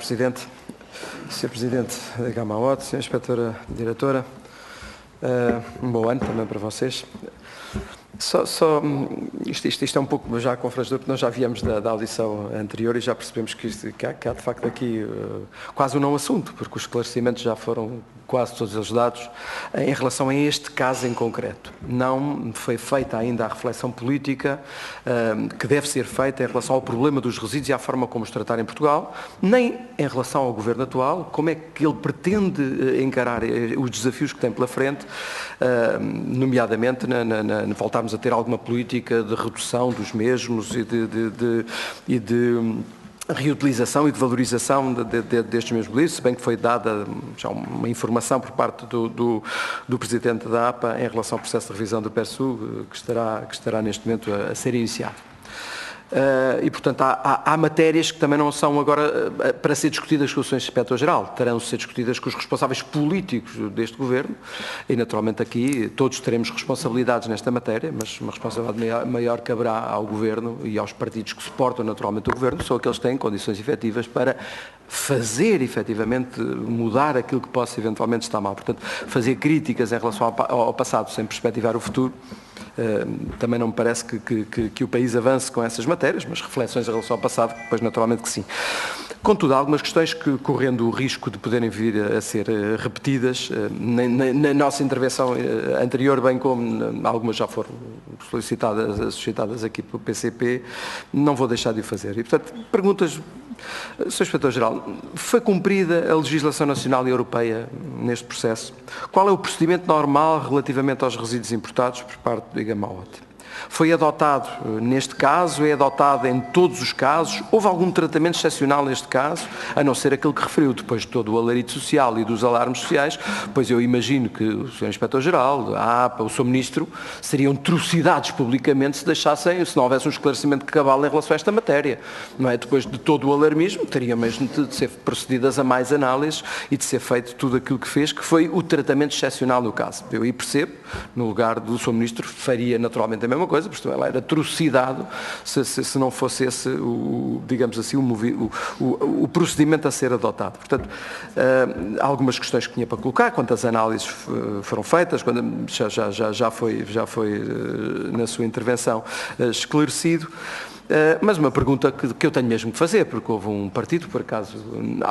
Presidente, Sr. Presidente da Gama-OT, Sra. Inspetora Diretora, um bom ano também para vocês. Isto é um pouco já confrangedor, porque nós já viemos da audição anterior e já percebemos que há de facto aqui quase um não assunto, porque os esclarecimentos já foram quase todos eles dados em relação a este caso em concreto. Não foi feita ainda a reflexão política que deve ser feita em relação ao problema dos resíduos e à forma como os tratar em Portugal, nem em relação ao Governo atual, como é que ele pretende encarar os desafios que tem pela frente, nomeadamente voltarmos a ter alguma política de redução dos mesmos e de reutilização e de valorização destes mesmos livros, se bem que foi dada já uma informação por parte do Presidente da APA em relação ao processo de revisão do PERSU, que estará neste momento a ser iniciado. E, portanto, há matérias que também não são agora para ser discutidas com o Sr. Inspetor-Geral, terão de ser discutidas com os responsáveis políticos deste Governo e, naturalmente, aqui todos teremos responsabilidades nesta matéria, mas uma responsabilidade maior caberá ao Governo e aos partidos que suportam naturalmente o Governo, são aqueles que têm condições efetivas para fazer efetivamente mudar aquilo que possa eventualmente estar mal. Portanto, fazer críticas em relação ao passado sem perspectivar o futuro, também não me parece que o país avance com essas matérias, mas reflexões em relação ao passado, pois naturalmente que sim. Contudo, há algumas questões que, correndo o risco de poderem vir a ser repetidas, na nossa intervenção anterior, bem como algumas já foram suscitadas aqui pelo PCP, não vou deixar de o fazer. E, portanto, perguntas, Sr. Inspetor-Geral, foi cumprida a legislação nacional e europeia neste processo? Qual é o procedimento normal relativamente aos resíduos importados por parte do Gama-OT? Foi adotado neste caso? É adotado em todos os casos? Houve algum tratamento excepcional neste caso, a não ser aquele que referiu, depois de todo o alarido social e dos alarmes sociais, pois eu imagino que o Sr. Inspetor-Geral, a APA, o Sr. Ministro, seriam trucidados publicamente se não houvesse um esclarecimento cabal em relação a esta matéria. Não é? Depois de todo o alarmismo, teria mesmo de ser procedidas a mais análises e de ser feito tudo aquilo que fez, que foi o tratamento excepcional no caso. Eu aí percebo, no lugar do Sr. Ministro, faria naturalmente a mesma coisa, porque ela era trucidado se não fosse esse, digamos assim, o procedimento a ser adotado. Portanto, há algumas questões que tinha para colocar, quantas análises foram feitas, já foi na sua intervenção esclarecido. Mas uma pergunta que eu tenho mesmo que fazer, porque houve um partido, por acaso,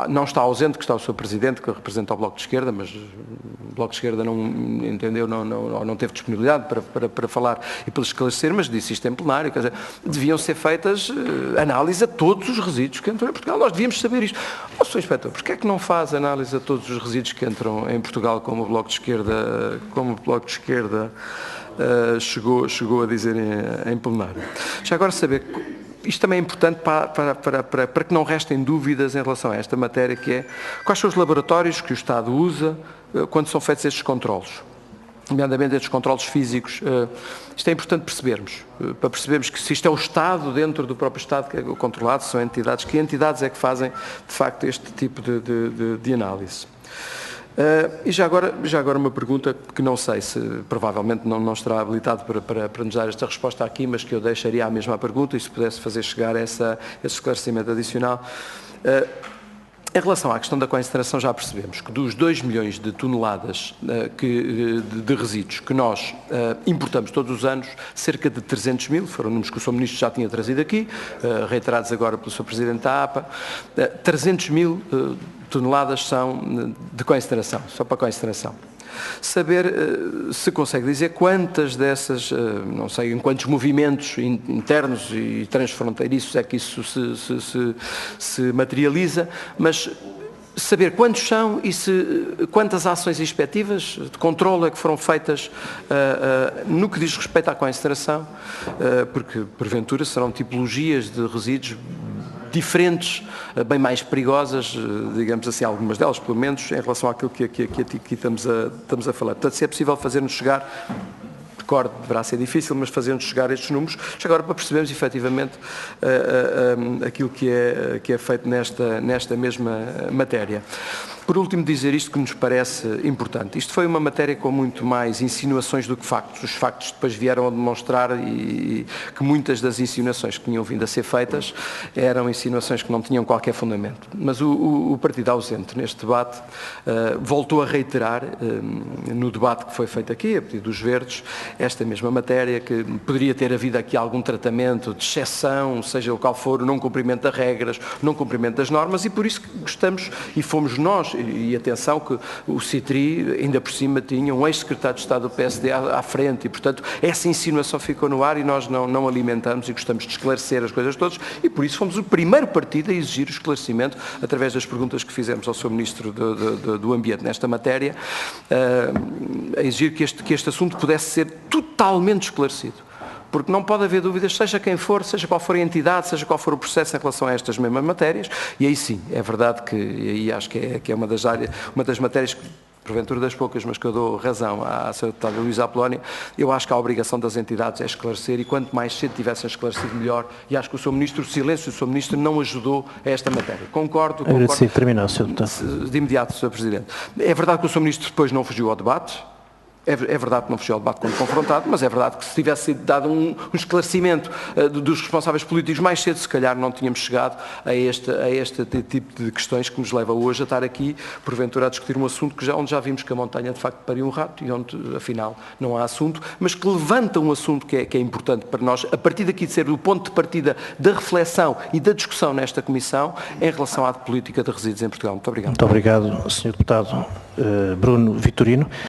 não está ausente, que está o Sr. Presidente, que representa o Bloco de Esquerda, mas o Bloco de Esquerda não entendeu, não teve disponibilidade para falar e para esclarecer, mas disse isto em plenário, quer dizer, deviam ser feitas análises a todos os resíduos que entram em Portugal. Nós devíamos saber isto. Ó, Sr. Inspetor, porquê é que não faz análise a todos os resíduos que entram em Portugal, como o Bloco de Esquerda, chegou a dizer em plenário? Já agora saber, isto também é importante para que não restem dúvidas em relação a esta matéria, que é quais são os laboratórios que o Estado usa quando são feitos estes controlos, nomeadamente estes controlos físicos. Isto é importante percebermos, para percebermos que se isto é o Estado, dentro do próprio Estado que é controlado, são entidades, que entidades é que fazem de facto este tipo de análise. E já agora uma pergunta que não sei se provavelmente não estará habilitado para nos dar esta resposta aqui, mas que eu deixaria a mesma pergunta e se pudesse fazer chegar esse esclarecimento adicional. Em relação à questão da concentração, já percebemos que dos 2 milhões de toneladas de resíduos que nós importamos todos os anos, cerca de 300 mil, foram números que o Sr. Ministro já tinha trazido aqui, reiterados agora pelo Sr. Presidente da APA, 300 mil toneladas são de concentração, só para concentração. Saber se consegue dizer quantas dessas, não sei em quantos movimentos internos e transfronteiriços é que isso se materializa, mas saber quantos são e quantas ações inspectivas de controle é que foram feitas no que diz respeito à concentração, porque porventura serão tipologias de resíduos diferentes, bem mais perigosas, digamos assim, algumas delas, pelo menos, em relação àquilo que aqui estamos a falar. Portanto, se é possível fazer-nos chegar, recordo, deverá ser difícil, mas fazer-nos chegar estes números, agora para percebermos efetivamente aquilo que é feito nesta mesma matéria. Por último, dizer isto que nos parece importante. Isto foi uma matéria com muito mais insinuações do que factos. Os factos depois vieram a demonstrar que muitas das insinuações que tinham vindo a ser feitas eram insinuações que não tinham qualquer fundamento. Mas o partido ausente neste debate voltou a reiterar, no debate que foi feito aqui, a pedido dos Verdes, esta mesma matéria, que poderia ter havido aqui algum tratamento de exceção, seja o qual for, o não cumprimento das regras, o não cumprimento das normas, e por isso que gostamos, e fomos nós, e atenção que o CITRI, ainda por cima, tinha um ex-secretário de Estado do PSD à frente, e portanto essa insinuação ficou no ar e nós não alimentamos e gostamos de esclarecer as coisas todas, e por isso fomos o primeiro partido a exigir o esclarecimento, através das perguntas que fizemos ao Sr. Ministro do Ambiente nesta matéria, a exigir que este assunto pudesse ser totalmente esclarecido. Porque não pode haver dúvidas, seja quem for, seja qual for a entidade, seja qual for o processo em relação a estas mesmas matérias, e aí sim, é verdade que, e aí acho que é uma das matérias que, porventura das poucas, mas que eu dou razão à Sra. Deputada Luísa Apolónia, eu acho que a obrigação das entidades é esclarecer, e quanto mais cedo tivessem esclarecido, melhor, e acho que o Sr. Ministro, o silêncio do Sr. Ministro não ajudou a esta matéria. Concordo. Sim, terminou, Sr. Deputado. De imediato, Sr. Presidente. É verdade que o Sr. Ministro depois não fugiu ao debate. É verdade que não fugiu ao debate quando confrontado, mas é verdade que se tivesse sido dado um esclarecimento dos responsáveis políticos mais cedo, se calhar não tínhamos chegado a este tipo de questões que nos leva hoje a estar aqui, porventura, a discutir um assunto onde já vimos que a montanha de facto pariu um rato e onde, afinal, não há assunto, mas que levanta um assunto que é importante para nós, a partir daqui de ser o ponto de partida da reflexão e da discussão nesta Comissão em relação à política de resíduos em Portugal. Muito obrigado. Muito obrigado, Sr. Deputado Bruno Vitorino.